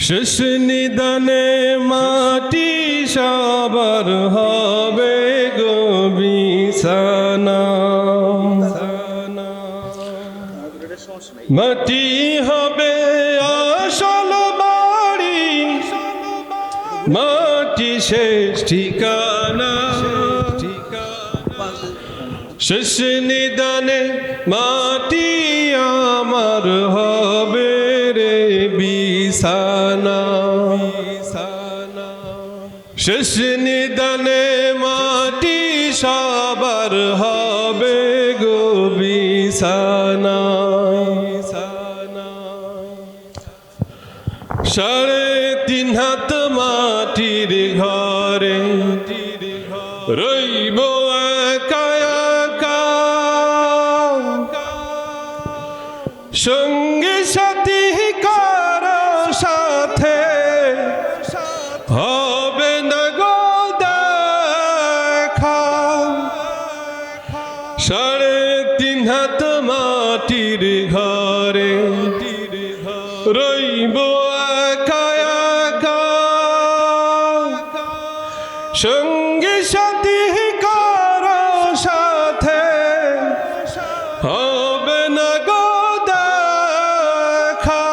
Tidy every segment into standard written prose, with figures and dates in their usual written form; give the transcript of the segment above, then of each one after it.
শেষ নিদানে মাটি সবার হবে গো বিছানা। মাটি হবে আসল বাড়ি, মাটি শেষ ঠিকানা। শেষ নিদানে মাটি আমার হবে রে বিছানা। শেষ নিদানে মাটি সবার হবে গো বিছানা। 3.5 হাত মাটির ঘরে রইব একা একা, সঙ্গী সাথী কারো সাথে হবে না গো দেখা। 3.5 হাত মাটির ঘরে রইব একা একা, সঙ্গী সাথী কারো সাথে হবে না গো দেখা।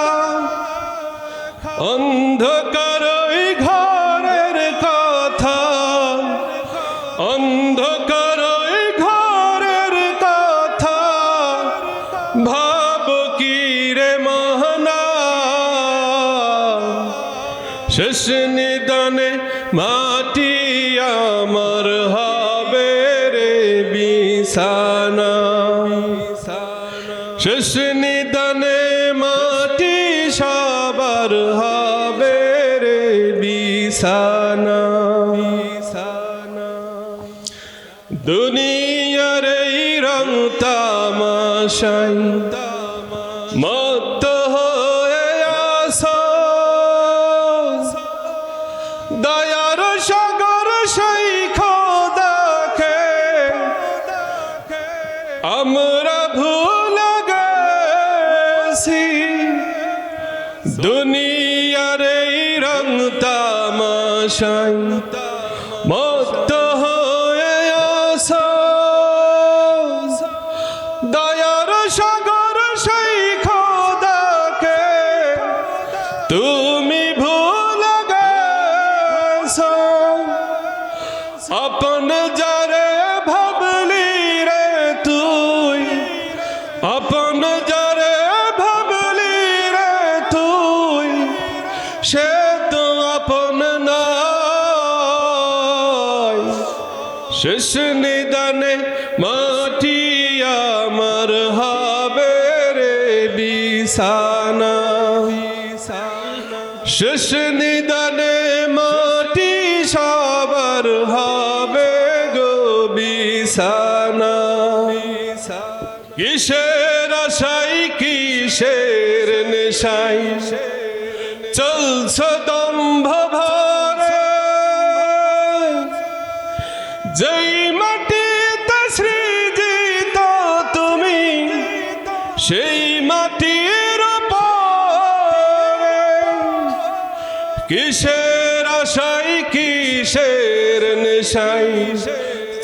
অন্ধকার ওই ঘরের কথা, অন্ধকার ওই ঘরের কথা ভাব কি রে মহানা। শেষ নিদানে মাটি আমার হবে রে বিছানা। শেষ নিদানে মাটি সবার হবে রে বিছানা। দুনিয়ার এই রং তামাশাই মত্ত হয়ে আসো, দয়ার সাগর সেই খোদাকে আমরা ভুলে গেছি। দুনিয়ার এই রং তামাশাই মত্ত হয়ে আসো, দয়ার সাগর সেই খোদাকে তুমি ভুলে গেছো। আপন যারে ভাবলি রে তুই, আপন যারে ভাবলি রে তুই, সে তো আপন নয়। শেষ নিদানে মাটি আমার হবে রে বিছানা। শেষ নিদানে মাটি সবার হবে গো বিছানা। কিসের আশাই কিসের নেশাই চলছ দম্ভ ভরে, যেই মাটিতে সৃজিত তুমি সেই মাটির উপরে। কিসের আশাই কিসের নেশাই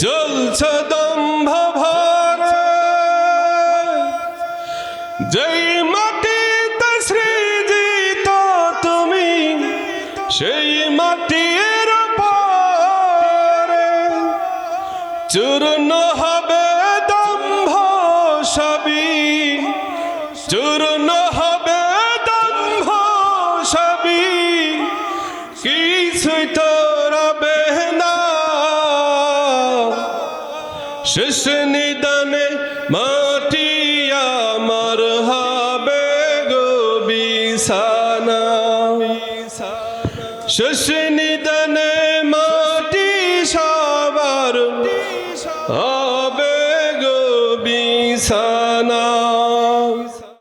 চলছ দম্ভ ভরে, যেই মাটিতে সৃজিত তুমি সেই মাটির উপরে। চূর্ণ হবে দম্ভ সবই, চূর্ণ হবে দম্ভ সবই, কিছুই তো রবে না। শেষ নিদানে মাটি আমার হবে গো বিছানা। শেষ নিদানে মাটি সবার হবে গো বিছানা।